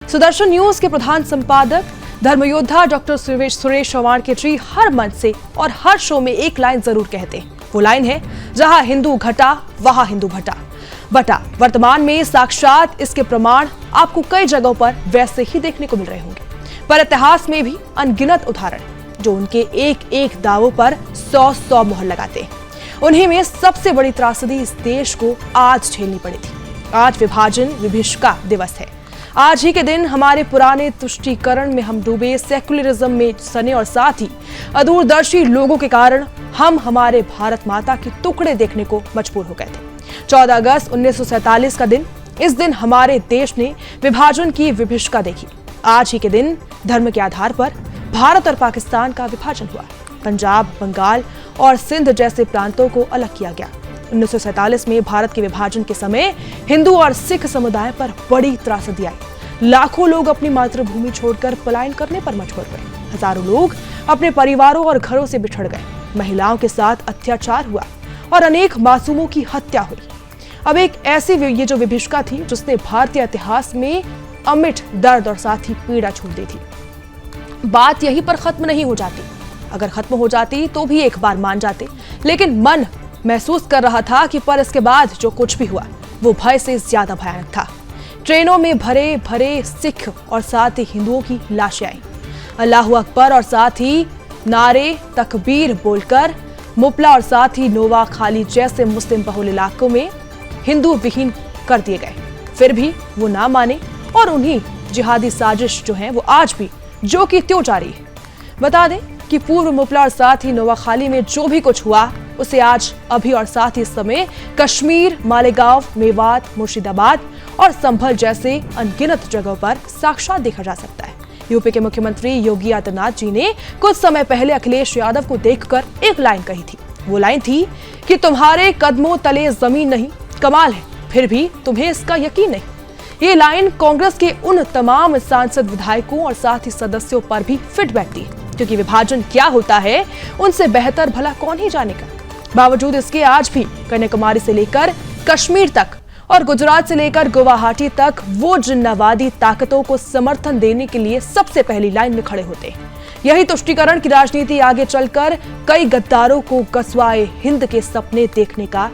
Sudarshan news के प्रधान संपादक धर्मयोद्धा doctor Suresh Chavan जी हर मंच से और हर शो में एक लाइन जरूर कहते हैं। वो लाइन है, जहां हिंदू घटा वहां हिंदू बटा। वर्तमान में साक्षात इसके प्रमाण आपको कई जगहों पर वैसे ही देखने को मिल रहे होंगे, पर इतिहास में भी अनगिनत उदाहरण जो उनके एक एक दावों पर 100 मोहर लगाते हैं। उन्हीं में सबसे बड़ी त्रासदी इस देश को आज झेलनी पड़ी थी। आज विभाजन विभीषिका दिवस है। आज ही के दिन हमारे पुराने तुष्टीकरण में हम डूबे सेक्युलरिज्म में सने और साथ ही अदूरदर्शी लोगों के कारण हम हमारे भारत माता के टुकड़े देखने को मजबूर हो गए थे। 14 अगस्त 1947 का दिन, इस दिन हमारे देश ने विभाजन की विभीषिका देखी। आज ही के दिन धर्म के आधार पर भारत और पाकिस्तान का विभाजन हुआ। पंजाब, बंगाल और सिंध जैसे प्रांतों को अलग किया गया। 1947 में भारत के विभाजन के समय हिंदू और सिख समुदाय पर बड़ी त्रासदी आई। लाखों लोग अपनी मातृभूमि छोड़कर पलायन करने पर मजबूर हुए। हजारों लोग अपने परिवारों और घरों से बिछड़ गए। महिलाओं के साथ अत्याचार हुआ और अनेक मासूमों की हत्या हुई। अब एक ऐसी ये जो विभीषिका थी जिसने भारतीय इतिहास में अमिट दर्द और साथ ही पीड़ा छोड़ दी थी। बात यहीं पर खत्म नहीं हो जाती। अगर खत्म हो जाती तो भी एक बार मान जाते, लेकिन मन महसूस कर रहा था कि पर इसके बाद जो कुछ भी हुआ वो भय से ज्यादा भयानक था। ट्रेनों में भरे भरे सिख और साथ ही हिंदुओं की लाशें आई। अल्लाहू अकबर और साथ ही नारे तकबीर बोलकर मुपला और साथ ही नोवाखाली जैसे मुस्लिम बहुल इलाकों में हिंदू विहीन कर दिए गए। फिर भी वो ना माने और उन्हीं जिहादी साजिश जो है वो आज भी जो की त्यों जारी है। बता दें कि पूर्व मुपला और साथ ही नोवाखाली में जो भी कुछ हुआ उसे आज अभी और साथ ही इस समय कश्मीर, मालेगांव, मेवात, मुर्शिदाबाद और संभल जैसे अनगिनत जगहों पर साक्षात देखा जा सकता है। यूपी के मुख्यमंत्री योगी आदित्यनाथ जी ने कुछ समय पहले अखिलेश यादव को देखकर एक लाइन कही थी। वो लाइन थी कि तुम्हारे कदमों तले जमीन नहीं, कमाल है फिर भी तुम्हें इसका यकीन नहीं। ये लाइन कांग्रेस के उन तमाम सांसद, विधायकों और साथ ही सदस्यों पर भी फिट बैठती है, क्योंकि विभाजन क्या होता है उनसे बेहतर भला कौन ही जानेगा। बावजूद इसके आज भी कन्याकुमारी से लेकर कश्मीर तक और गुजरात से लेकर गुवाहाटी तक वो जिन्नावादी ताकतों को समर्थन देने के लिए सबसे पहली लाइन में खड़े होते हैं। यही तुष्टीकरण की राजनीति आगे चलकर कई गद्दारों को गसवाए हिंद के सपने देखने का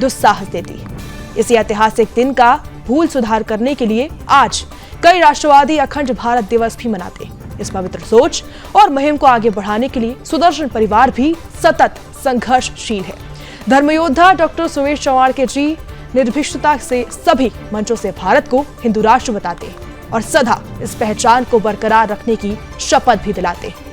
दुस्साहस देती है। इसी ऐतिहासिक दिन का भूल सुधार करने के लिए आज कई राष्ट्रवादी अखंड भारत दिवस भी मनाते हैं। इस पवित्र सोच और मुहिम को आगे बढ़ाने के लिए सुदर्शन परिवार भी सतत संघर्षशील है। धर्मयोद्धा डॉक्टर सुरेश चव्हाण जी निर्भीकता से सभी मंचों से भारत को हिंदू राष्ट्र बताते हैं और सदा इस पहचान को बरकरार रखने की शपथ भी दिलाते हैं।